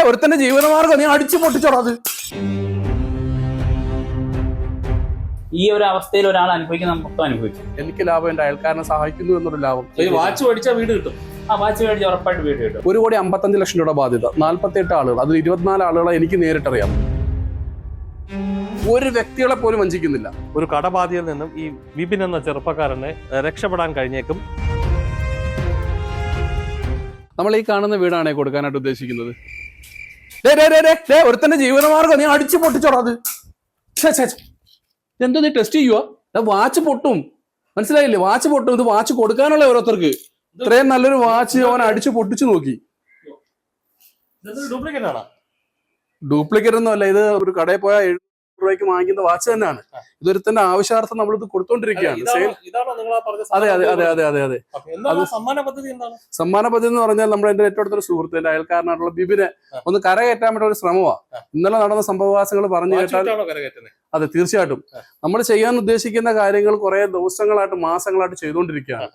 ഒരുത്തന്റെ ജീവിതമാർഗം നീ അടിച്ചു പൊട്ടിച്ചോടാ അത്. ഈ ഒരു അവസ്ഥയിൽ ഒരാൾ അനുഭവിക്കുന്ന മൊത്തം അനുഭവിച്ചു. എനിക്ക് ലാഭം എന്റെ അയൽക്കാരനെ സഹായിക്കുന്നു എന്നൊരു ലാഭം. വാച്ച് മേടിച്ചാൽ വീട് കിട്ടും. ആ വാച്ച് മേടിച്ച് ഉറപ്പായിട്ട് വീട് കിട്ടും. 1,55,00,000 രൂപ ബാധ്യത, 48 ആളുകൾ, അതിൽ 24 ആളുകളെ എനിക്ക് നേരിട്ടറിയാം. ഒരു വ്യക്തികളെ പോലും വഞ്ചിക്കുന്നില്ല. ഒരു കടബാധയിൽ നിന്നും ഈ വിപിൻ എന്ന ചെറുപ്പക്കാരനെ രക്ഷപ്പെടാൻ കഴിഞ്ഞേക്കും. നമ്മൾ ഈ കാണുന്ന വീടാണ് കൊടുക്കാനായിട്ട് ഉദ്ദേശിക്കുന്നത്. ഒരുത്തന്റെ ജീവിതമാർഗം നീ അടിച്ചു പൊട്ടിച്ചോടാ അത്. എന്തോ നീ ടെസ്റ്റ് ചെയ്യുക? വാച്ച് പൊട്ടും, മനസ്സിലായില്ലേ? വാച്ച് പൊട്ടും. ഇത് വാച്ച് കൊടുക്കാനുള്ള ഓരോരുത്തർക്ക്. ഇത്രയും നല്ലൊരു വാച്ച് അവൻ അടിച്ചു പൊട്ടിച്ചു നോക്കി. ഡ്യൂപ്ലിക്കേറ്റ് ഒന്നും അല്ല, ഇത് ഒരു കടയിൽ പോയാൽ 700 രൂപയ്ക്ക് വാങ്ങിക്കുന്ന വാച്ച് തന്നെയാണ്. ഇതൊരുത്തന്റെ ആവശ്യാർത്ഥം നമ്മളിത് കൊടുത്തോണ്ടിരിക്കുകയാണ്. അതെ അതെ അതെ അതെ അതെ അതെ. സമ്മാന പദ്ധതി എന്ന് പറഞ്ഞാൽ നമ്മുടെ എന്റെ ഏറ്റവും അടുത്തൊരു സുഹൃത്ത്, എന്റെ അയൽക്കാരനായിട്ടുള്ള ബിബിനെ ഒന്ന് കരകയറ്റാൻ വേണ്ട ഒരു ശ്രമമാണ്. ഇന്നലെ നടന്ന സംഭവവാസങ്ങൾ പറഞ്ഞു കേട്ടാൽ അതെ, തീർച്ചയായിട്ടും നമ്മൾ ചെയ്യാൻ ഉദ്ദേശിക്കുന്ന കാര്യങ്ങൾ കുറെ ദിവസങ്ങളായിട്ട് മാസങ്ങളായിട്ട് ചെയ്തുകൊണ്ടിരിക്കുകയാണ്.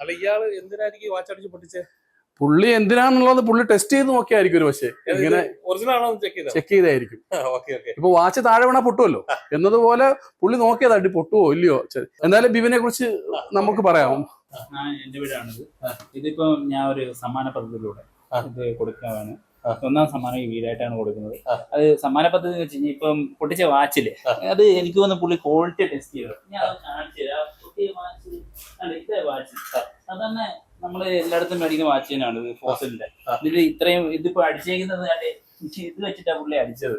പുള്ളി എന്തിനാന്നുള്ളത് പുള്ളി ടെസ്റ്റ് ചെയ്ത് നോക്കിയായിരിക്കും ഒരു പക്ഷേ, ഇങ്ങനെ ചെക്ക് ചെയ്തായിരിക്കും. ഇപ്പൊ വാച്ച് താഴെ വീണാ പൊട്ടുമല്ലോ എന്നതുപോലെ പുള്ളി നോക്കിയതാ അടി പൊട്ടുവോ ഇല്ലയോ. എന്തായാലും ബിബിനെ കുറിച്ച് നമുക്ക് പറയാം. എന്റെ വീടാണിത്. ഇതിപ്പോ ഞാൻ ഒരു സമ്മാന പദ്ധതിയിലൂടെ ഇത് കൊടുക്കാനാണ്. 1ാം സമ്മാനം ഈ വീടായിട്ടാണ് കൊടുക്കുന്നത്. അത് സമ്മാന പദ്ധതി എന്ന് വെച്ച് കഴിഞ്ഞാൽ ഇപ്പം പൊട്ടിച്ച വാച്ചില് അത് എനിക്ക് തോന്നുന്നു പുള്ളി ക്വാളിറ്റി ടെസ്റ്റ് ചെയ്തത്. ഞാൻ കാണിച്ചു തരാം. പൊട്ടിയ വാച്ച് ഇതേ വാച്ച് സാധാരണ നമ്മള് എല്ലായിടത്തും മേടിക്കുന്ന വാച്ച് തന്നെയാണ് ഇത്, ഫോസിലിന്റെ. ഇതിൽ ഇത്രയും ഇതിപ്പോ അടിച്ചേക്കുന്നത് ഇത് വെച്ചിട്ടാ പുള്ളി അടിച്ചത്,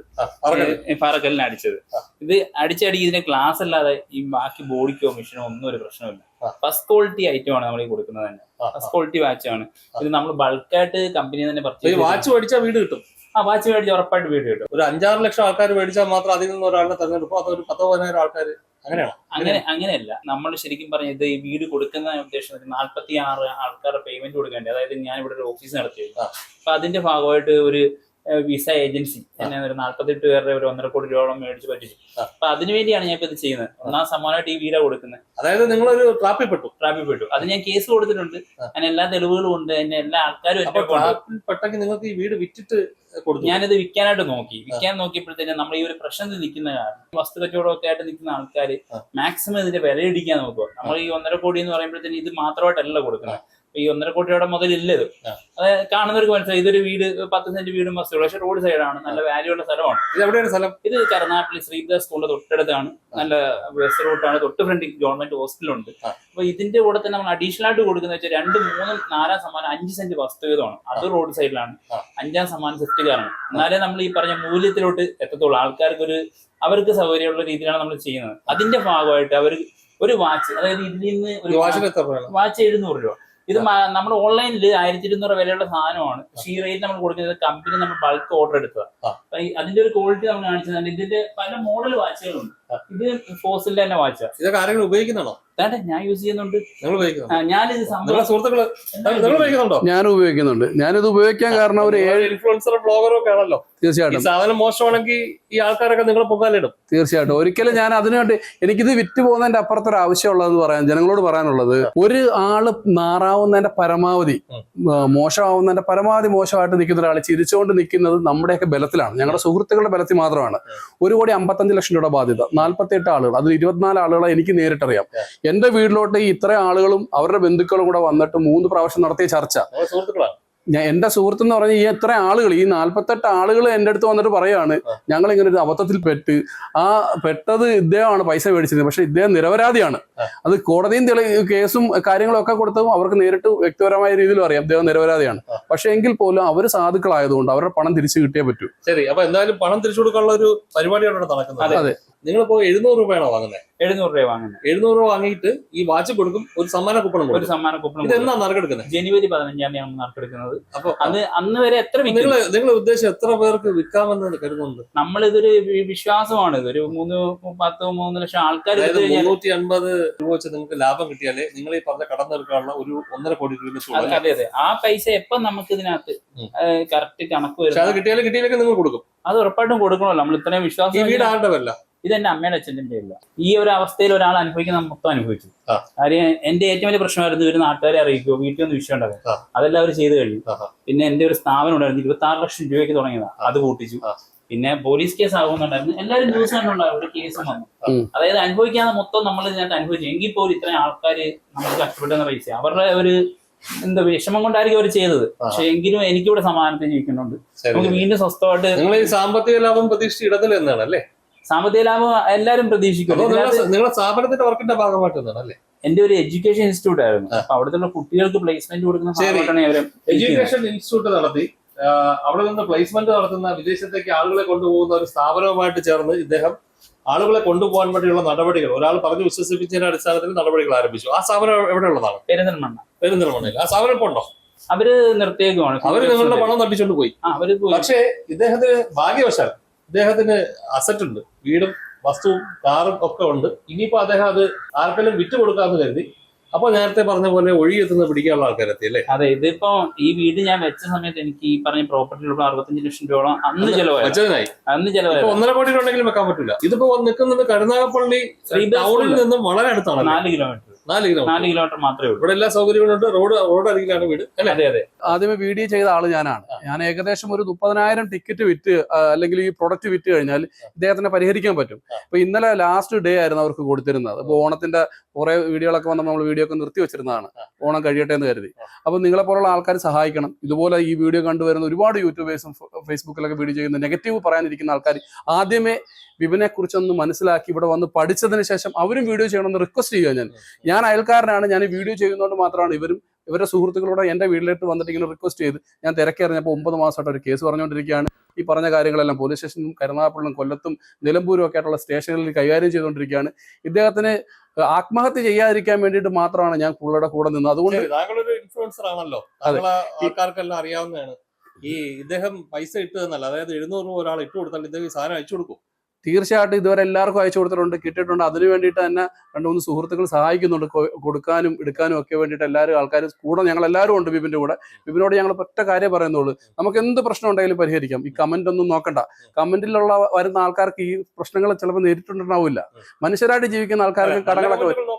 ഫാറക്കലിനെ അടിച്ചത്. ഇത് അടിച്ചടി ഇതിന്റെ ഗ്ലാസ് അല്ലാതെ ഈ ബാക്കി ബോഡിക്കോ മെഷീനോ ഒന്നും ഒരു പ്രശ്നമില്ല. ഫസ്റ്റ് ക്വാളിറ്റി ഐറ്റം ആണ് നമ്മൾ ഈ കൊടുക്കുന്നത് തന്നെ. ഫസ്റ്റ് ക്വാളിറ്റി വാച്ചാണ് ഇത്. നമ്മൾ ബൾക്കായിട്ട് കമ്പനി തന്നെ പർച്ചേസ്. വാച്ച് മേടിച്ചാൽ വീട് കിട്ടും. ആ വാച്ച് മേടിച്ചാൽ ഉറപ്പായിട്ട് വീട് കിട്ടും. ഒരു 5-6 ലക്ഷം ആൾക്കാർ മേടിച്ചാൽ മാത്രം അതിൽ നിന്ന് ഒരാളെ തെരഞ്ഞെടുക്കും. അതൊരു 10-15 ആൾക്കാർ അങ്ങനെയല്ല. നമ്മൾ ശരിക്കും പറഞ്ഞത് ഈ വീട് കൊടുക്കുന്ന ഉദ്ദേശം 46 ആൾക്കാരുടെ പേയ്മെന്റ് കൊടുക്കേണ്ടത്. അതായത് ഞാൻ ഇവിടെ ഒരു ഓഫീസ് നടത്തിയിരുന്നു. അപ്പൊ അതിന്റെ ഭാഗമായിട്ട് ഒരു വിസ ഏജൻസി എന്നെ ഒരു 48 പേരുടെ ഒരു 1.5 കോടി രൂപയോളം മേടിച്ച് പറ്റിച്ചു. അപ്പൊ അതിനുവേണ്ടിയാണ് ഞാൻ ഇപ്പൊ ഇത് ചെയ്യുന്നത്. 1ാം സമ്മാനമായിട്ട് ഈ വീടാ കൊടുക്കുന്നത്. അതായത് നിങ്ങളൊരു ട്രാപ്പിൽ പെട്ടു. അത് ഞാൻ കേസ് കൊടുത്തിട്ടുണ്ട്. അതിന് എല്ലാ തെളിവുകളും ഉണ്ട്. എന്നെ എല്ലാ ആൾക്കാരും പെട്ടെങ്കിൽ നിങ്ങൾക്ക് ഈ വീട് വിറ്റിട്ട് കൊടുത്തു. ഞാനിത് വിൽക്കാനായിട്ട് വിൽക്കാൻ നോക്കിയപ്പോഴത്തേക്കും നമ്മൾ ഈ ഒരു പ്രശ്നത്തിൽ നിൽക്കുന്ന കാരണം വസ്തു കച്ചവടമൊക്കെ ആയിട്ട് നിൽക്കുന്ന ആൾക്കാർ മാക്സിമം ഇതിന്റെ വില ഇടിക്കാൻ നോക്കുക. നമ്മൾ ഈ 1.5 കോടി എന്ന് പറയുമ്പോഴത്തേക്കും ഇത് മാത്രമായിട്ടല്ല കൊടുക്കുന്നത്. ഈ 1.5 കോടി രൂപയുടെ മുതലില്ല ഇത്. അത് കാണുന്നവർക്ക് മനസ്സിലായി ഇതൊരു വീട് 10 സെന്റ് വീടും വസ്തുള്ളൂ. പക്ഷെ റോഡ് സൈഡാണ്, നല്ല വാല്യൂ ഉള്ള സ്ഥലമാണ്. ഇത് എവിടെയാണ് സ്ഥലം? ഇത് കരുനാട്ടിൽ ശ്രീദാസ് സ്കൂളിന്റെ തൊട്ടടുത്താണ്. നല്ല ബസ് റൂട്ടാണ്. തൊട്ട് ഫ്രണ്ട് ഗവൺമെന്റ് ഹോസ്പിറ്റലുണ്ട്. അപ്പൊ ഇതിന്റെ കൂടെ തന്നെ നമ്മൾ അഡീഷണൽ ആയിട്ട് കൊടുക്കുന്ന വെച്ചാൽ 2, 3, 4 സമ്മാനം 5 സെന്റ് വസ്തു വീതമാണ്. അത് റോഡ് സൈഡിലാണ്. 5ാം സമ്മാനം സെറ്റ് കാറാണ്. എന്നാലേ നമ്മൾ ഈ പറഞ്ഞ മൂല്യത്തിലോട്ട് എത്തത്തുള്ളൂ. ആൾക്കാർക്ക് അവർക്ക് സൗകര്യമുള്ള രീതിയിലാണ് നമ്മൾ ചെയ്യുന്നത്. അതിന്റെ ഭാഗമായിട്ട് അവർ ഒരു വാച്ച്, അതായത് ഇതിൽ നിന്ന് ഒരു വാച്ച് 700 രൂപ. ഇത് നമ്മൾ ഓൺലൈനിൽ 1200 വിലയുള്ള സാധനമാണ്. പക്ഷേ ഈ റേറ്റ് നമ്മൾ കൊടുക്കുന്നത് കമ്പനി നമ്മൾ ബൾക്ക് ഓർഡർ എടുത്തതാണ്. അതിന്റെ ഒരു ക്വാളിറ്റി നമ്മൾ കാണിച്ചത്. ഇതിന്റെ പല മോഡൽ വാച്ചുകളുണ്ട്. ഇത് ഫോസിലിന്റെ തന്നെ വാച്ചാ. ഇതൊക്കെ ആരെങ്കിലും ഉപയോഗിക്കുന്നതാണോ? ഞാൻ യൂസ് ചെയ്യുന്നുണ്ട്. ഞാൻ ഉപയോഗിക്കുന്നുണ്ട്. ഞാനിത് ഉപയോഗിക്കാൻ കാരണം ഒരു 7 ഇൻഫ്ലുവൻസർ ബ്ലോഗറും ഒക്കെ ആണല്ലോ. തീർച്ചയായിട്ടും സാധനം മോശമാണെങ്കിൽ ഈ ആൾക്കാരൊക്കെ നിങ്ങളെ പൊങ്കാലിടും. തീർച്ചയായിട്ടും. ഒരിക്കലും ഞാൻ അതിനുവേണ്ടി എനിക്കിത് വിറ്റ് പോകുന്നതിന്റെ അപ്പുറത്തൊരു ആവശ്യമുള്ളതെന്ന് പറയാൻ ജനങ്ങളോട് പറയാനുള്ളത്, ഒരു ആള് നാറാവുന്നതിന്റെ പരമാവധി മോശമാവുന്നതിന്റെ പരമാവധി മോശമായിട്ട് നിൽക്കുന്ന ഒരാൾ ചിരിച്ചുകൊണ്ട് നിൽക്കുന്നത് നമ്മുടെയൊക്കെ ബലത്തിലാണ്, ഞങ്ങളുടെ സുഹൃത്തുക്കളുടെ ബലത്തിൽ മാത്രമാണ്. 1,55,00,000 രൂപ ബാധ്യത, 48 ആളുകൾ, അതിൽ 24 ആളുകളെ എനിക്ക് നേരിട്ടറിയാം. എന്റെ വീട്ടിലോട്ട് ഇത്രയും ആളുകളും അവരുടെ ബന്ധുക്കളും കൂടെ വന്നിട്ട് 3 പ്രാവശ്യം നടത്തിയ ചർച്ച. എന്റെ സുഹൃത്ത് എന്ന് പറഞ്ഞാൽ ഈ എത്ര ആളുകൾ, ഈ 48 ആളുകൾ എന്റെ അടുത്ത് വന്നിട്ട് പറയാണ്, ഞങ്ങൾ ഇങ്ങനെ ഒരു അബദ്ധത്തിൽ പെട്ടത് ഇദ്ദേഹമാണ് പൈസ മേടിച്ചത്, പക്ഷെ ഇദ്ദേഹം നിരപരാധിയാണ്. അത് കോടതിയും കേസും കാര്യങ്ങളും ഒക്കെ കൊടുത്തതും അവർക്ക് നേരിട്ട് വ്യക്തിപരമായ രീതിയിലും അറിയാം ഇദ്ദേഹം നിരപരാധിയാണ്. പക്ഷെ എങ്കിൽ പോലും അവർ സാധുക്കളായതുകൊണ്ട് അവരുടെ പണം തിരിച്ചു കിട്ടിയേ പറ്റൂ. ശരി, അപ്പൊ എന്തായാലും പണം തിരിച്ചു കൊടുക്കാനുള്ള ഒരു പരിപാടിയാണ് നടക്കുന്നത്. അതെ. നിങ്ങളിപ്പോ 700 രൂപയാണോ വാങ്ങുന്നത്? 700 രൂപ വാങ്ങുന്നത്. 700 രൂപ വാങ്ങിയിട്ട് ഈ വാച്ച് കൊടുക്കും, ഒരു സമ്മാന കൂപ്പൺ കൊടുക്കും. ഒരു സമ്മാന കൂപ്പൺ. ഇത് എന്നാ നറുക്കെടുക്കുന്നത്? ജനുവരി 15-ാം തീയതി നറുക്കെടുക്കുന്നത്. അപ്പൊ അന്ന് വരെ എത്ര നിങ്ങളുടെ ഉദ്ദേശം എത്ര പേർക്ക് വിൽക്കാമെന്ന് കരുതുന്നുണ്ട്? നമ്മളിതൊരു വിശ്വാസമാണ്. ഇതൊരു 3 ലക്ഷം ആൾക്കാർ 350 രൂപ വെച്ച് നിങ്ങൾക്ക് ലാഭം കിട്ടിയാലേ നിങ്ങൾ ഈ പറഞ്ഞ കടം തീർക്കാനുള്ള ഒരു 1.5 കോടി രൂപ. അതെ. ആ പൈസ എപ്പം നമുക്ക് ഇതിനകത്ത് കറക്റ്റ് കണക്ക് വരും. അത് കിട്ടിയാലും കിട്ടിയില്ലെങ്കിൽ നിങ്ങൾ കൊടുക്കും. അത് ഉറപ്പായിട്ടും കൊടുക്കണമല്ലോ. നമ്മൾ ഇത്രയും വിശ്വാസം. ഈ വീട് ആരുടെ പേരില? ഇത് എന്റെ അമ്മയുടെ അച്ഛൻ്റെ പേരില്ല. ഈ ഒരു അവസ്ഥയിൽ ഒരാൾ അനുഭവിക്കുന്ന മൊത്തം അനുഭവിച്ചു. ആ. കാര്യം എന്റെ ഏറ്റവും വലിയ പ്രശ്നമായിരുന്നു ഇവര് നാട്ടുകാരെ അറിയിക്കുമോ, വീട്ടിൽ ഒന്ന് വിഷയം ഉണ്ടാകും. അതെല്ലാം അവർ ചെയ്ത് കഴിഞ്ഞു. പിന്നെ എന്റെ ഒരു സ്ഥാപനം ഉണ്ടായിരുന്നു 26 ലക്ഷം രൂപയ്ക്ക് തുടങ്ങിയതാണ്, അത് പൂട്ടിച്ചു. പിന്നെ പോലീസ് കേസ് ആകുന്നുണ്ടായിരുന്നു, എല്ലാവരും ന്യൂസ് കണ്ടുണ്ടാവും, ഒരു കേസും വന്നു. അതായത് അനുഭവിക്കാതെ മൊത്തം നമ്മൾ ഇതിനകത്ത് അനുഭവിച്ചു. എങ്കിൽ പോലും ഇത്രയും ആൾക്കാര് നമുക്ക് കഷ്ടപ്പെടുന്ന പൈസ അവരുടെ ഒരു എന്താ വിഷമം കൊണ്ടായിരിക്കും അവർ ചെയ്തത്. പക്ഷെ എങ്കിലും എനിക്കിവിടെ സമാധാനത്തിൽ ജീവിക്കുന്നുണ്ട്. നമുക്ക് വീണ്ടും സ്വസ്ഥമായിട്ട്. നിങ്ങൾ ഈ സാമ്പത്തിക ലാഭം പ്രതീക്ഷിച്ച് ഇടന്നില്ല എന്നാണ് അല്ലേ? സാമ്പത്തിക ലാഭം എല്ലാവരും പ്രതീക്ഷിക്കും. നിങ്ങളുടെ സ്ഥാപനത്തിന്റെ വർക്കിന്റെ ഭാഗമായിട്ട് അല്ലേ? എന്റെ ഒരു എഡ്യൂക്കേഷൻ ഇൻസ്റ്റിറ്റ്യൂട്ട് ആയിരുന്നു. അപ്പൊ അവിടുത്തെ കുട്ടികൾക്ക് പ്ലേസ്മെന്റ് കൊടുക്കുന്ന എഡ്യൂക്കേഷൻ ഇൻസ്റ്റിറ്റ്യൂട്ട് നടത്തി അവിടെ നിന്ന് പ്ലേസ്മെന്റ് നടത്തുന്ന വിദേശത്തേക്ക് ആളുകളെ കൊണ്ടുപോകുന്ന ഒരു സ്ഥാപനവുമായിട്ട് ചേർന്ന് ഇദ്ദേഹം ആളുകളെ കൊണ്ടുപോകാൻ വേണ്ടിയുള്ള നടപടികൾ ഒരാൾ പറഞ്ഞു വിശ്വസിപ്പിച്ചതിന്റെ അടിസ്ഥാനത്തിൽ നടപടികൾ ആരംഭിച്ചു. ആ സ്ഥാപനം എവിടെയുള്ളതാണ്? പെരിന്തൽമണ്ണയിൽ. ആ സ്ഥാപനം ഇപ്പൊ ഉണ്ടോ? അവര് നിർത്തിയേക്കുവാണ്. അവര് നിങ്ങളുടെ പണം തട്ടിച്ചോണ്ട് പോയി. പക്ഷേ ഇദ്ദേഹത്തിന് ഭാഗ്യവശാൽ ഇദ്ദേഹത്തിന് അസറ്റ് ഉണ്ട്, വീടും വസ്തുവും കാറും ഒക്കെ ഉണ്ട്. ഇനിയിപ്പോ അദ്ദേഹം അത് ആർക്കെങ്കിലും വിറ്റ് കൊടുക്കാമെന്ന് കരുതി. അപ്പൊ നേരത്തെ പറഞ്ഞ പോലെ ഒഴുകിയെത്തുന്ന പിടിക്കാനുള്ള ആൾക്കാരെത്തി അല്ലേ? അതെ, ഇതിപ്പോ ഈ വീട് ഞാൻ വെച്ച സമയത്ത് എനിക്ക് ഈ പറഞ്ഞ പ്രോപ്പർട്ടിയിലുള്ള 65 ലക്ഷം രൂപ അന്ന് ചെലവായി. 1.5 കോടി ഉണ്ടെങ്കിലും വെക്കാൻ പറ്റില്ല. ഇതിപ്പോ നിൽക്കുന്നത് കരുനാഗപ്പള്ളി ടൗണിൽ നിന്നും വളരെ അടുത്താണ്, 4 കിലോമീറ്റർ മാത്രമേ ഉള്ളൂ. ഇവിടെ എല്ലാ സൗകര്യങ്ങളുണ്ട്. റോഡ് അരികിലാണ് വീട് അല്ലേ? അതെ അതെ. ആദ്യമേ വീഡിയോ ചെയ്ത ആള് ഞാനാണ്. ഞാൻ ഏകദേശം ഒരു 30,000 ടിക്കറ്റ് വിറ്റ് അല്ലെങ്കിൽ ഈ പ്രൊഡക്റ്റ് വിറ്റ് കഴിഞ്ഞാൽ ഇദ്ദേഹത്തിനെ പരിഹരിക്കാൻ പറ്റും. ഇപ്പൊ ഇന്നലെ ലാസ്റ്റ് ഡേ ആയിരുന്നു അവർക്ക് കൊടുത്തിരുന്നത്. അപ്പൊ ഓണത്തിന്റെ കുറെ വീഡിയോകളൊക്കെ വന്നപ്പോൾ നമ്മൾ വീഡിയോ ഒക്കെ നിർത്തി വെച്ചിരുന്നതാണ്, ഓണം കഴിയട്ടെ എന്ന് കരുതി. അപ്പൊ നിങ്ങളെ പോലുള്ള ആൾക്കാർ സഹായിക്കണം. ഇതുപോലെ ഈ വീഡിയോ കണ്ടുവരുന്ന ഒരുപാട് യൂട്യൂബേഴ്സും ഫേസ്ബുക്കിലൊക്കെ വീഡിയോ ചെയ്യുന്ന നെഗറ്റീവ് പറയാനിരിക്കുന്ന ആൾക്കാർ ആദ്യമേ വിപിനെ കുറിച്ചൊന്ന് മനസ്സിലാക്കി ഇവിടെ വന്ന് പഠിച്ചതിന് ശേഷം അവരും വീഡിയോ ചെയ്യണമെന്ന് റിക്വസ്റ്റ് ചെയ്യുക. ഞാൻ അയൽക്കാരനാണ്, ഞാൻ ഈ വീഡിയോ ചെയ്യുന്നതുകൊണ്ട് മാത്രമാണ് ഇവരുടെ സുഹൃത്തുക്കളോട് എന്റെ വീട്ടിലേക്ക് വന്നിട്ട് ഇങ്ങനെ റിക്വസ്റ്റ് ചെയ്ത് ഞാൻ തിരക്കേറിഞ്ഞപ്പോൾ 9 മാസമായിട്ട് ഒരു കേസ് പറഞ്ഞുകൊണ്ടിരിക്കുകയാണ്. ഈ പറഞ്ഞ കാര്യങ്ങളെല്ലാം പോലീസ് സ്റ്റേഷനും കരുനാഗപ്പള്ളിയും കൊല്ലത്തും നിലമ്പൂരും ഒക്കെ ആയിട്ടുള്ള സ്റ്റേഷനുകളിൽ കൈകാര്യം ചെയ്തുകൊണ്ടിരിക്കുകയാണ്. ഇദ്ദേഹത്തിന് ആത്മഹത്യ ചെയ്യാതിരിക്കാൻ വേണ്ടിയിട്ട് മാത്രമാണ് ഞാൻ പുള്ളിയുടെ കൂടെ നിന്നത്. അതുകൊണ്ട് താങ്കളൊരു ഇൻഫ്ലുവൻസർ ആണല്ലോ, ആൾക്കാർക്കെല്ലാം അറിയാവുന്നതാണ്. ഈ ഇദ്ദേഹം പൈസ ഇട്ട് തന്നല്ല, അതായത് 700 രൂപ ഒരാൾ ഇട്ട് കൊടുത്താൽ ഇദ്ദേഹം ഈ സാധനം അയച്ചു കൊടുക്കും. തീർച്ചയായിട്ടും ഇതുവരെ എല്ലാവർക്കും അയച്ചു കൊടുത്തിട്ടുണ്ട്, കിട്ടിയിട്ടുണ്ട്. അതിനു വേണ്ടിയിട്ട് തന്നെ 2-3 സുഹൃത്തുക്കൾ സഹായിക്കുന്നുണ്ട്, കൊടുക്കാനും എടുക്കാനും ഒക്കെ വേണ്ടിയിട്ട്. എല്ലാവരും ആൾക്കാർ കൂടെ ഞങ്ങൾ എല്ലാവരും ഉണ്ട് വിപിന്റെ കൂടെ. വിപിനോട് ഞങ്ങൾ ഒറ്റ കാര്യം പറയുന്നുള്ളൂ, നമുക്ക് എന്ത് പ്രശ്നം ഉണ്ടെങ്കിലും പരിഹരിക്കാം. ഈ കമന്റ് ഒന്നും നോക്കണ്ട. കമന്റിലുള്ള വരുന്ന ആൾക്കാർക്ക് ഈ പ്രശ്നങ്ങൾ ചിലപ്പോൾ നേരിട്ടുണ്ടാവില്ല. മനുഷ്യരായിട്ട് ജീവിക്കുന്ന ആൾക്കാർക്ക് കടകളൊക്കെ വരും.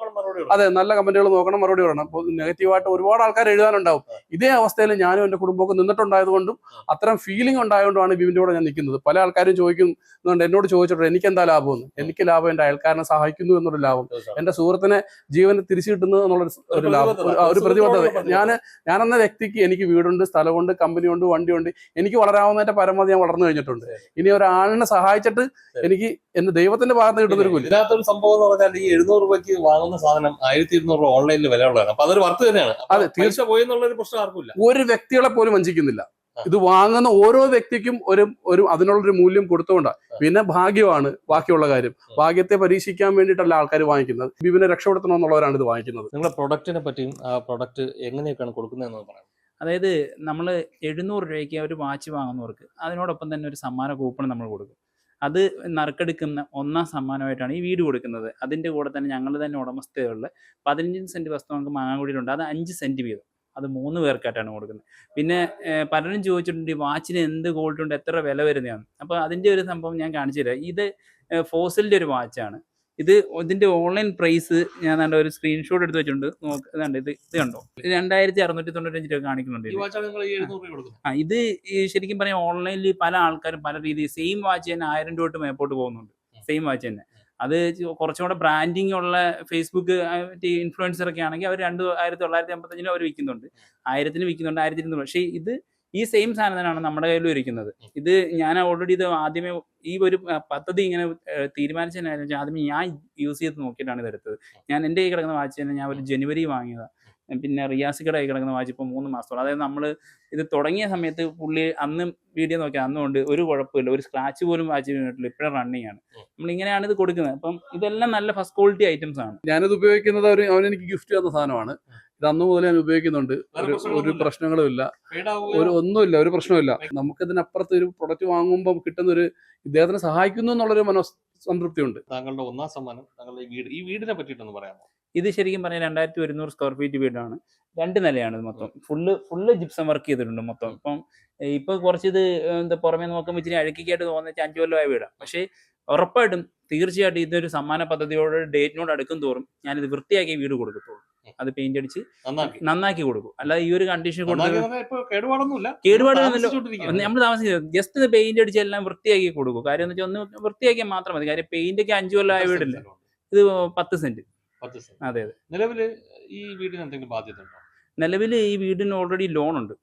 അതെ, നല്ല കമന്റുകൾ നോക്കണം, മറുപടി പറയണം. നെഗറ്റീവായിട്ട് ഒരുപാട് ആൾക്കാർ എഴുതാനുണ്ടാവും. ഇതേ അവസ്ഥയിൽ ഞാനും എന്റെ കുടുംബമൊക്കെ നിന്നിട്ടുണ്ടായതുകൊണ്ടും അത്തരം ഫീലിംഗ് ഉണ്ടായതുകൊണ്ടാണ് വിപിന്റെ കൂടെ ഞാൻ നിൽക്കുന്നത്. പല ആൾക്കാരും ചോദിക്കുന്നുണ്ട്, എന്നോട് ചോദിച്ചിട്ടുണ്ട് എനിക്ക് എന്താ ലാഭമെന്ന്. എനിക്ക് ലാഭം എന്റെ അയൽക്കാരനെ സഹായിക്കുന്നു എന്നൊരു ലാഭം, എന്റെ സുഹൃത്തിനെ ജീവന് തിരിച്ചു കിട്ടുന്നു എന്നുള്ള ഒരു ലാഭം, ഒരു പ്രതിബദ്ധത. ഞാനെന്ന വ്യക്തിക്ക് എനിക്ക് വീടുണ്ട്, സ്ഥലമുണ്ട്, കമ്പനിയുണ്ട്, വണ്ടിയുണ്ട്. എനിക്ക് വളരാവുന്നതിന്റെ പരമാവധി ഞാൻ വളർന്നു കഴിഞ്ഞിട്ടുണ്ട്. ഇനി ഒരാളിനെ സഹായിച്ചിട്ട് എനിക്ക് എന്റെ ദൈവത്തിന്റെ ഭാഗത്ത് കിട്ടുന്നൊരു കൂലി. ഇതിനകത്തൊരു സംഭവം എന്ന് പറഞ്ഞാൽ ഈ 700 രൂപയ്ക്ക് വാങ്ങുന്ന സാധനം 1200 രൂപ ഓൺലൈനിൽ വില ഉള്ളതാണ്. അപ്പൊ അതൊരു വർത്ത് തന്നെയാണ്. അതെ, തീർച്ചയായും പോയി എന്നുള്ളൊരു പ്രശ്നം ആർക്കില്ല. ഒരു വ്യക്തികളെ പോലും വഞ്ചിക്കുന്നില്ല. ഇത് വാങ്ങുന്ന ഓരോ വ്യക്തിക്കും ഒരു അതിനുള്ളൊരു മൂല്യം കൊടുത്തുകൊണ്ടാണ്. പിന്നെ ഭാഗ്യമാണ് ബാക്കിയുള്ള കാര്യം. ഭാഗ്യത്തെ പരീക്ഷിക്കാൻ വേണ്ടിയിട്ടല്ല ആൾക്കാർ വാങ്ങിക്കുന്നത്, വിപിനെ രക്ഷപ്പെടുത്തണമെന്നുള്ളവരാണ് ഇത് വാങ്ങിക്കുന്നത്. നിങ്ങളുടെ പ്രൊഡക്റ്റിനെ പറ്റിയും ആ പ്രൊഡക്റ്റ് എങ്ങനെയൊക്കെയാണ് കൊടുക്കുന്നതെന്ന് പറയാം. അതായത് നമ്മൾ 700 രൂപയ്ക്ക് ഒരു വാച്ച് വാങ്ങുന്നവർക്ക് അതിനോടൊപ്പം തന്നെ ഒരു സമ്മാന കൂപ്പൺ നമ്മൾ കൊടുക്കും. അത് നറുക്കെടുക്കുന്ന 1ാം സമ്മാനമായിട്ടാണ് ഈ വീട് കൊടുക്കുന്നത്. അതിൻ്റെ കൂടെ തന്നെ ഞങ്ങൾ തന്നെ ഉടമസ്ഥതയുള്ള 15 സെന്റ് വസ്തു നമുക്ക് മാങ്ങാങ്കുടിയിലുണ്ട്. അത് 5 സെന്റ് വീതം, അത് 3 പേർക്കായിട്ടാണ് കൊടുക്കുന്നത്. പിന്നെ പലരും ചോദിച്ചിട്ടുണ്ട് ഈ വാച്ചിന് എന്ത് ക്വാളിറ്റി ഉണ്ട്, എത്ര വില വരുന്നതാണ്. അപ്പോൾ അതിൻ്റെ ഒരു സംഭവം ഞാൻ കാണിച്ചു തരാം. ഇത് ഫോസിലിൻ്റെ ഒരു വാച്ചാണ്. ഇതിന്റെ ഓൺലൈൻ പ്രൈസ് ഞാൻ ഒരു സ്ക്രീൻഷോട്ട് എടുത്ത് വെച്ചിട്ടുണ്ട്. ഇത് കണ്ടോ, 2695 രൂപ കാണിക്കുന്നുണ്ട്. ഇത് ശരിക്കും പറയാം ഓൺലൈനിൽ പല ആൾക്കാരും പല രീതിയിൽ സെയിം വാച്ച് തന്നെ 1000 രൂപ തൊട്ട് മേപ്പോട്ട് പോകുന്നുണ്ട്. സെയിം വാച്ച് തന്നെ. അത് കുറച്ചും കൂടെ ബ്രാൻഡിങ് ഉള്ള ഫേസ്ബുക്ക് ഇൻഫ്ലുവൻസർ ഒക്കെ ആണെങ്കിൽ അവർ 2955 അവർ വിൽക്കുന്നുണ്ട്, 1000 വിൽക്കുന്നുണ്ട്, 1200. പക്ഷേ ഇത് ഈ സെയിം സാധനം തന്നെയാണ് നമ്മുടെ കയ്യിലും ഇരിക്കുന്നത്. ഇത് ഞാൻ ഓൾറെഡി ഇത് ആദ്യമേ ഈ ഒരു പദ്ധതി ഇങ്ങനെ തീരുമാനിച്ചതിനായിരുന്നു ആദ്യമേ ഞാൻ യൂസ് ചെയ്ത് നോക്കിയിട്ടാണ് ഇതെടുത്തത്. ഞാൻ എൻ്റെ കയ്യിൽ കിടക്കുന്ന വാച്ച് തന്നെ ഞാൻ ഒരു ജനുവരി വാങ്ങിയതാണ്. പിന്നെ റിയാസിക്കയുടെ കയ്യിൽ കിടക്കുന്ന വാച്ച് ഇപ്പോൾ 3 മാസത്തോളം. അതായത് നമ്മൾ ഇത് തുടങ്ങിയ സമയത്ത് പുള്ളി അന്ന് വീഡിയോ നോക്കിയാൽ അന്നുകൊണ്ട് ഒരു കുഴപ്പമില്ല, ഒരു സ്ക്രാച്ച് പോലും വാച്ച് വീണിട്ടില്ല, ഇപ്പോഴും റണ്ണിങ് ആണ്. നമ്മളിങ്ങനെയാണ് ഇത് കൊടുക്കുന്നത്. അപ്പം ഇതെല്ലാം നല്ല ഫസ്റ്റ് ക്വാളിറ്റി ഐറ്റംസ് ആണ്. ഞാനിത് ഉപയോഗിക്കുന്നത് അവനെനിക്ക് ഗിഫ്റ്റ് തന്ന സാധനമാണ്. ഇത് അന്ന് മുതൽ ഞാൻ ഉപയോഗിക്കുന്നുണ്ട്. ഒരു പ്രശ്നങ്ങളും ഇല്ല, ഒന്നുമില്ല, ഒരു പ്രശ്നമില്ല. നമുക്കിതിനപ്പുറത്ത് ഒരു പ്രൊഡക്റ്റ് വാങ്ങുമ്പോൾ കിട്ടുന്നൊരു ഇദ്ദേഹത്തിനെ സഹായിക്കുന്നു എന്നുള്ളൊരു മനോസംതൃപ്തി ഉണ്ട്. താങ്കളുടെ 1ാം സമ്മാനം, താങ്കളുടെ ഈ വീടിനെ പറ്റിയിട്ടൊന്ന് പറയാമോ? ഇത് ശരിക്കും പറഞ്ഞാൽ 2100 സ്ക്വയർ ഫീറ്റ് വീടാണ്. 2 നിലയാണ് ഇത് മൊത്തം. ഫുള്ള് ജിപ്സം വർക്ക് ചെയ്തിട്ടുണ്ട് മൊത്തം. ഇപ്പൊ കുറച്ച് ഇത് എന്താ പുറമേ നോക്കുമ്പോൾ ഇച്ചിരി അഴുക്കിക്കായിട്ട് തോന്നുന്ന 5 കൊല്ലമായ വീടാണ്. പക്ഷേ ഉറപ്പായിട്ടും തീർച്ചയായിട്ടും ഇതൊരു സമ്മാന പദ്ധതിയോട് ഡേറ്റിനോട് അടുക്കും തോറും ഞാനിത് വൃത്തിയാക്കി വീട് കൊടുക്കത്തുള്ളൂ. അത് പെയിന്റ് അടിച്ച് നന്നാക്കി കൊടുക്കും. അല്ലാതെ ഈ ഒരു കണ്ടീഷൻ കേടുപാടൊന്നുമില്ല. നമ്മൾ താമസിക്കുന്നത് ജസ്റ്റ് ഇത് പെയിന്റ് അടിച്ച് എല്ലാം വൃത്തിയാക്കി കൊടുക്കും. കാര്യം എന്ന് വെച്ചാൽ ഒന്ന് വൃത്തിയാക്കിയാൽ മാത്രം മതി. കാര്യം പെയിന്റ് ഒക്കെ 5 കൊല്ലമായ വീടില്ല. ഇത് 10 സെന്റ്. അതെ. നിലവില് ഈ വീടിന് എന്തെങ്കിലും ബാധ്യത ഉണ്ടോ? നിലവിൽ ഈ വീടിന് ഓൾറെഡി ലോൺ ഉണ്ട്.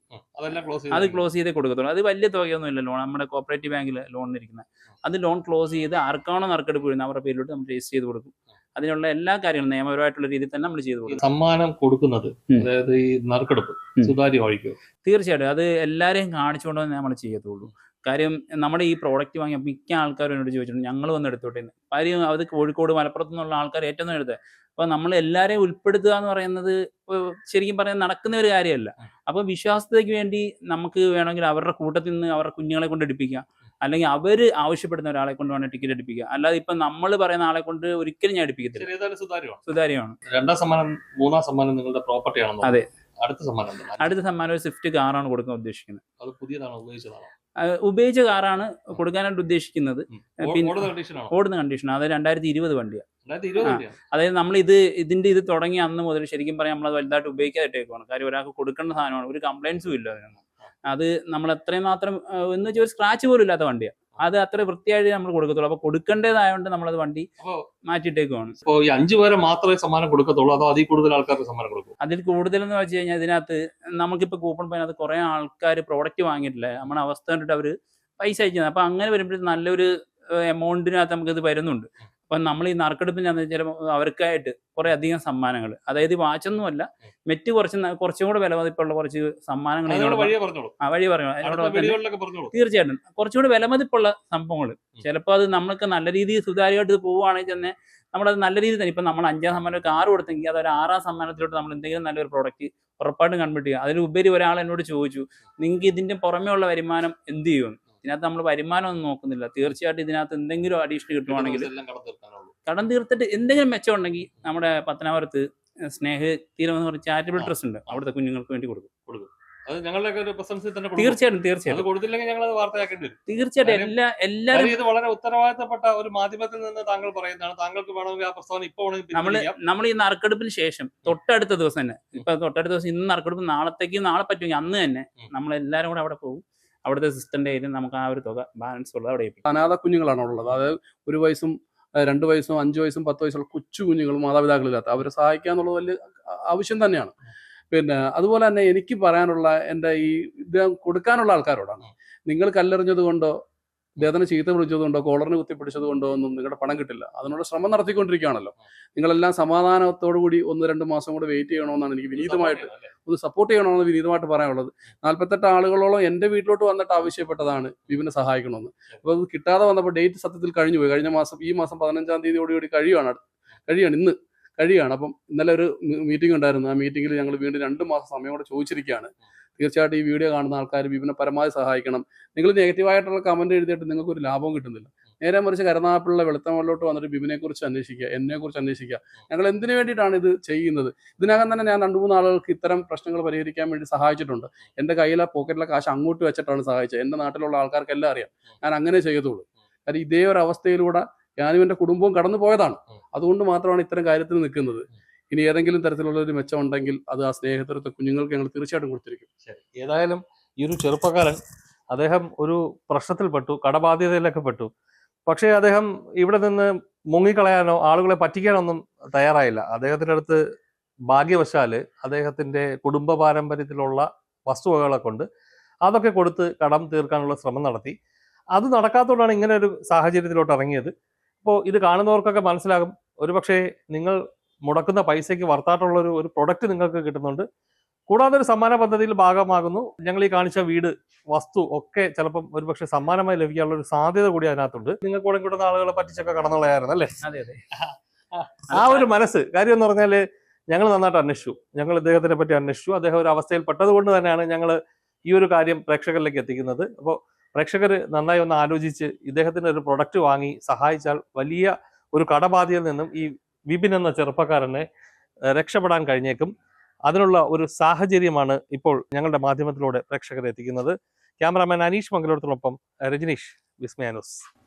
അത് ക്ലോസ് ചെയ്തേ കൊടുക്കത്തുള്ളൂ. അത് വലിയ തുകയൊന്നുമില്ല ലോൺ. നമ്മുടെ കോപ്പറേറ്റീവ് ബാങ്കിൽ ലോൺ ഇരിക്കുന്നത്. അത് ലോൺ ക്ലോസ് ചെയ്ത് ആർക്കാണോ നറുക്കെടുപ്പ് വീഴുന്നത് അവരുടെ പേരിലോട്ട് നമ്മൾ രജിസ്റ്റർ ചെയ്ത് കൊടുക്കും. അതിനുള്ള എല്ലാ കാര്യങ്ങളും നിയമപരമായിട്ടുള്ള രീതിയിൽ തന്നെ നമ്മൾ ചെയ്തു കൊടുക്കും. സമ്മാനം കൊടുക്കുന്നത് അതായത് ഈ നറുക്കെടുപ്പ് സുതാര്യമായിരിക്കും. തീർച്ചയായിട്ടും അത് എല്ലാവരെയും കാണിച്ചുകൊണ്ട് തന്നെ നമ്മൾ ചെയ്യത്തുള്ളൂ. കാര്യം നമ്മുടെ ഈ പ്രോഡക്റ്റ് വാങ്ങിയ മിക്ക ആൾക്കാരും എന്നോട് ചോദിച്ചിട്ടുണ്ട് ഞങ്ങൾ വന്ന് എടുത്തോട്ടെ. കാര്യം അത് കോഴിക്കോട് മലപ്പുറത്തു നിന്നുള്ള ആൾക്കാർ ഏറ്റവും എടുത്തത്. അപ്പൊ നമ്മൾ എല്ലാവരെയും ഉൾപ്പെടുത്തുക എന്ന് പറയുന്നത് ശരിക്കും പറയാൻ നടക്കുന്ന ഒരു കാര്യമല്ല. അപ്പൊ വിശ്വാസത്തേക്ക് വേണ്ടി നമുക്ക് വേണമെങ്കിൽ അവരുടെ കൂട്ടത്തിൽ നിന്ന് അവരുടെ കുഞ്ഞുങ്ങളെ കൊണ്ട് എടുപ്പിക്കാം, അല്ലെങ്കിൽ അവര് ആവശ്യപ്പെടുന്ന ഒരാളെ കൊണ്ട് വേണം ടിക്കറ്റ് എടുപ്പിക്കുക. അല്ലാതെ ഇപ്പൊ നമ്മൾ പറയുന്ന ആളെ കൊണ്ട് ഒരിക്കലും ഞാൻ എടുപ്പിക്കത്തില്ല. സുതാര്യമാണ്. 2ാം സമ്മാനം 3ാം സമ്മാനം നിങ്ങളുടെ പ്രോപ്പർട്ടി ആണോ? അതെ. അടുത്ത സമ്മാനം ഒരു സ്വിഫ്റ്റ് കാറാണ് കൊടുക്കാൻ ഉദ്ദേശിക്കുന്നത്. അത് പുതിയതാണോ ഉപയോഗിച്ചതാണോ? ഉപയോഗിച്ച കാറാണ് കൊടുക്കാനായിട്ട് ഉദ്ദേശിക്കുന്നത്. ഓടുന്ന കണ്ടീഷൻ. അത് 2020 വണ്ടിയാണ്. അതായത് നമ്മൾ ഇത് തുടങ്ങി അന്ന് മുതൽ ശരിക്കും പറയാം നമ്മളത് വലുതായിട്ട് ഉപയോഗിക്കാതിട്ടേക്കുവാണ്. കാര്യം ഒരാൾക്ക് കൊടുക്കേണ്ട സാധനമാണ്. ഒരു കംപ്ലൈൻസും ഇല്ല അതിനൊന്നും. അത് നമ്മൾ എത്രയും മാത്രം എന്ന് വെച്ചാൽ ഒരു സ്ക്രാച്ച് പോലും ഇല്ലാത്ത വണ്ടിയാണ്. അത് അത്ര വൃത്തിയായിട്ട് നമ്മൾ കൊടുക്കത്തുള്ളൂ. അപ്പൊ കൊടുക്കേണ്ടതായതുകൊണ്ട് നമ്മളത് വണ്ടി മാറ്റിയിട്ടേക്കുവാണ്. 5 പേരെ മാത്രമേ സമ്മാനം കൊടുക്കത്തുള്ളൂ അതോ അതിൽ കൂടുതൽ ആൾക്കാർക്ക് സമ്മാനം കൊടുക്കും? അതിൽ കൂടുതൽ എന്ന് വെച്ച് കഴിഞ്ഞാൽ ഇതിനകത്ത് നമുക്കിപ്പോ കൂപ്പൺ പോയിനകത്ത് കുറെ ആൾക്കാർ പ്രോഡക്റ്റ് വാങ്ങിയിട്ടില്ല. നമ്മുടെ അവസ്ഥ കണ്ടിട്ട് അവര് പൈസ അയക്കുന്നത്. അപ്പൊ അങ്ങനെ വരുമ്പോഴത്തേക്ക് നല്ലൊരു എമൗണ്ടിനകത്ത് നമുക്കിത് വരുന്നുണ്ട്. അപ്പൊ നമ്മൾ ഈ നറുക്കെടുപ്പിൽ ചിലപ്പോൾ അവർക്കായിട്ട് കുറെ അധികം സമ്മാനങ്ങൾ, അതായത് വാച്ചൊന്നുമല്ല, മെറ്റ് കുറച്ചും കൂടെ വിലമതിപ്പുള്ള കുറച്ച് സമ്മാനങ്ങൾ വഴി പറയണം. തീർച്ചയായിട്ടും കുറച്ചുകൂടി വിലമതിപ്പുള്ള സംഭവങ്ങൾ. ചിലപ്പോൾ അത് നമ്മൾക്ക് നല്ല രീതിയിൽ സുതാര്യമായിട്ട് പോവുകയാണെങ്കിൽ തന്നെ നമ്മളത് നല്ല രീതിയിൽ തന്നെ. ഇപ്പൊ നമ്മൾ 5ാം സമ്മാനം കാറ് കൊടുത്തെങ്കിൽ അതൊരു 6ാം സമ്മാനത്തിലോട്ട് നമ്മൾ എന്തെങ്കിലും നല്ലൊരു പ്രോഡക്റ്റ് ഉറപ്പായിട്ടും കൺവേർട്ട് ചെയ്യുക. അതിലുപരി ഒരാൾ എന്നോട് ചോദിച്ചു നിങ്ങൾക്ക് ഇതിന്റെ പുറമേ ഉള്ള വരുമാനം എന്ത് ചെയ്യുമെന്ന്. ഇതിനകത്ത് നമ്മൾ വരുമാനം ഒന്നും നോക്കുന്നില്ല. തീർച്ചയായിട്ടും ഇതിനകത്ത് എന്തെങ്കിലും അഡീഷണൽ കിട്ടുവാണെങ്കിൽ കടം തീർത്തിട്ട് എന്തെങ്കിലും മെച്ചം ഉണ്ടെങ്കിൽ നമ്മുടെ പത്തനാപുരത്ത് സ്നേഹതീരം എന്ന് പറഞ്ഞ ചാരിറ്റബിൾ ട്രസ്റ്റ് ഉണ്ട്. അവിടുത്തെ കുഞ്ഞുങ്ങൾക്ക് വേണ്ടി കൊടുക്കും. തീർച്ചയായിട്ടും എല്ലാവരും ഇത് വളരെ ഉത്തരവാദിത്തപ്പെട്ട ഒരു മാധ്യമത്തിൽ നിന്ന് താങ്കൾ പറയുന്നതാണ്. താങ്കൾക്ക് വേണമെങ്കിൽ ആ പ്രസ്താവന ഇപ്പോൾ നമ്മൾ ഈ നറുക്കെടുപ്പിന് ശേഷം തൊട്ടടുത്ത ദിവസം തന്നെ, ഇപ്പൊ തൊട്ടടുത്ത ദിവസം ഇന്ന് നറുക്കെടുപ്പ്, നാളെ പറ്റുമെങ്കിൽ അന്ന് തന്നെ നമ്മൾ എല്ലാവരും കൂടെ അവിടെ പോകും. അവിടുത്തെ സിസ്റ്ററിന്റെ കയ്യിൽ നമുക്ക് ആ ഒരു തുക ബാലൻസ് ഉള്ളത് അവിടെ ഏൽപ്പിക്കും. അനാഥ കുഞ്ഞുങ്ങളാണ് ഉള്ളത്. അതായത് 1 വയസ്സും 2 വയസ്സും 5 വയസ്സും 10 വയസ്സുള്ള കൊച്ചു കുഞ്ഞുങ്ങളും മാതാപിതാക്കളില്ലാത്ത അവരെ സഹായിക്കുക എന്നുള്ളത് വലിയ ആവശ്യം തന്നെയാണ്. പിന്നെ അതുപോലെ തന്നെ എനിക്ക് പറയാനുള്ള എൻ്റെ ഈ ഇത് കൊടുക്കാനുള്ള ആൾക്കാരോടാണ്. നിങ്ങൾ കല്ലെറിഞ്ഞത് കൊണ്ടോ അദ്ദേഹത്തിന് ചീത്ത വിളിച്ചത് കൊണ്ടോ കോളറിന് കുത്തിപ്പിടിച്ചത് കൊണ്ടോ ഒന്നും നിങ്ങളുടെ പണം കിട്ടില്ല. അതിനുള്ള ശ്രമം നടത്തിക്കൊണ്ടിരിക്കുകയാണല്ലോ. നിങ്ങളെല്ലാം സമാധാനത്തോടു കൂടി 1-2 മാസം കൂടെ വെയിറ്റ് ചെയ്യണമെന്നാണ് എനിക്ക് വിനീതമായിട്ട് ഒന്ന് സപ്പോർട്ട് ചെയ്യണമെന്ന് വിനീതമായിട്ട് പറയാനുള്ളത്. 48 ആളുകളോളം എൻ്റെ വീട്ടിലോട്ട് വന്നിട്ട് ആവശ്യപ്പെട്ടതാണ് വിപിനെ സഹായിക്കണമെന്ന്. അപ്പോൾ അത് കിട്ടാതെ വന്നപ്പോൾ ഡേറ്റ് സത്യത്തിൽ കഴിഞ്ഞു പോയി. ഈ മാസം 15-ാം തീയതിയോടുകൂടി കഴിയാണ്. ഇന്ന് കഴിയാണ്. അപ്പം ഇന്നലെ ഒരു മീറ്റിംഗ് ഉണ്ടായിരുന്നു. ആ മീറ്റിംഗിൽ ഞങ്ങൾ വീണ്ടും 2 മാസം സമയം കൂടെ ചോദിച്ചിരിക്കുകയാണ്. തീർച്ചയായിട്ടും ഈ വീഡിയോ കാണുന്ന ആൾക്കാർ വിപിനെ പരമാവധി സഹായിക്കണം. നിങ്ങൾ നെഗറ്റീവായിട്ടുള്ള കമന്റ് എഴുതിയിട്ട് നിങ്ങൾക്ക് ഒരു ലാഭവും കിട്ടുന്നില്ല. നേരെ മറിച്ച് കരുനാഗപ്പള്ളിയിലെ വെളുത്തമല്ലോട്ട് വന്നിട്ട് വിപിനെക്കുറിച്ച് അന്വേഷിക്കുക, എന്നെക്കുറിച്ച് അന്വേഷിക്കുക. ഞങ്ങൾ എന്തിനു വേണ്ടിയിട്ടാണ് ഇത് ചെയ്യുന്നത്? ഇതിനകം തന്നെ ഞാൻ 2-3 ആളുകൾക്ക് ഇത്തരം പ്രശ്നങ്ങൾ പരിഹരിക്കാൻ വേണ്ടി സഹായിച്ചിട്ടുണ്ട്. എൻ്റെ കയ്യിലെ പോക്കറ്റിലെ കാശ് അങ്ങോട്ട് വെച്ചിട്ടാണ് സഹായിച്ചത്. എൻ്റെ നാട്ടിലുള്ള ആൾക്കാർക്കെല്ലാം അറിയാം ഞാൻ അങ്ങനെ ചെയ്യത്തുള്ളൂ. കാര്യം ഇതേ ഒരു അവസ്ഥയിലൂടെ ഞാനും എൻ്റെ കുടുംബവും കടന്നു പോയതാണ്. അതുകൊണ്ട് മാത്രമാണ് ഇത്തരം കാര്യത്തിൽ നിൽക്കുന്നത്. ഇനി ഏതെങ്കിലും തരത്തിലുള്ള ഒരു മെച്ചം ഉണ്ടെങ്കിൽ അത് ആ സ്നേഹത്തിലത്തെ കുഞ്ഞുങ്ങൾക്ക് ഞങ്ങൾ തീർച്ചയായിട്ടും കൊടുത്തിരിക്കും. ശരി, ഏതായാലും ഈ ഒരു ചെറുപ്പക്കാരൻ അദ്ദേഹം ഒരു പ്രശ്നത്തിൽപ്പെട്ടു, കടബാധ്യതയിലൊക്കെ പെട്ടു. പക്ഷേ അദ്ദേഹം ഇവിടെ നിന്ന് മുങ്ങിക്കളയാനോ ആളുകളെ പറ്റിക്കാനൊന്നും തയ്യാറായില്ല. അദ്ദേഹത്തിൻ്റെ അടുത്ത് ഭാഗ്യവശാല് അദ്ദേഹത്തിന്റെ കുടുംബ പാരമ്പര്യത്തിലുള്ള വസ്തുവകകളെ കൊണ്ട് അതൊക്കെ കൊടുത്ത് കടം തീർക്കാനുള്ള ശ്രമം നടത്തി. അത് നടക്കാത്തതുകൊണ്ടാണ് ഇങ്ങനെ ഒരു സാഹചര്യത്തിലോട്ട് ഇറങ്ങിയത്. അപ്പോൾ ഇത് കാണുന്നവർക്കൊക്കെ മനസ്സിലാകും, ഒരുപക്ഷെ നിങ്ങൾ മുടക്കുന്ന പൈസയ്ക്ക് വർത്തായിട്ടുള്ള ഒരു പ്രൊഡക്റ്റ് നിങ്ങൾക്ക് കിട്ടുന്നുണ്ട്. കൂടാതെ ഒരു സമ്മാന പദ്ധതിയിൽ ഭാഗമാകുന്നു. ഞങ്ങൾ ഈ കാണിച്ച വീട്, വസ്തു ഒക്കെ ചിലപ്പം ഒരുപക്ഷെ സമ്മാനമായി ലഭിക്കാനുള്ള ഒരു സാധ്യത കൂടി അതിനകത്തുണ്ട്. നിങ്ങൾക്ക് കൂടെ കിട്ടുന്ന ആളുകളെ പറ്റിച്ചൊക്കെ കടന്നുകളയായിരുന്നു അല്ലേ? ആ ഒരു മനസ്സ് കാര്യം എന്ന് പറഞ്ഞാൽ ഞങ്ങൾ നന്നായിട്ട് അന്വേഷിച്ചു. ഞങ്ങൾ ഇദ്ദേഹത്തിനെ പറ്റി അന്വേഷിച്ചു. അദ്ദേഹം ഒരു അവസ്ഥയിൽ പെട്ടതുകൊണ്ട് തന്നെയാണ് ഞങ്ങൾ ഈ ഒരു കാര്യം പ്രേക്ഷകരിലേക്ക് എത്തിക്കുന്നത്. അപ്പോൾ പ്രേക്ഷകർ നന്നായി ഒന്ന് ആലോചിച്ച് ഇദ്ദേഹത്തിന് ഒരു പ്രൊഡക്റ്റ് വാങ്ങി സഹായിച്ചാൽ വലിയ ഒരു കടബാധ്യതയിൽ നിന്നും ഈ വിപിൻ എന്ന ചെറുപ്പക്കാരനെ രക്ഷപ്പെടാൻ കഴിഞ്ഞേക്കും. അതിനുള്ള ഒരു സാഹചര്യമാണ് ഇപ്പോൾ ഞങ്ങളുടെ മാധ്യമത്തിലൂടെ പ്രേക്ഷകരെ എത്തിക്കുന്നത്. ക്യാമറാമാൻ അനീഷ് മംഗലോടത്തിനൊപ്പം രജനീഷ്, വിസ്മയ ന്യൂസ്.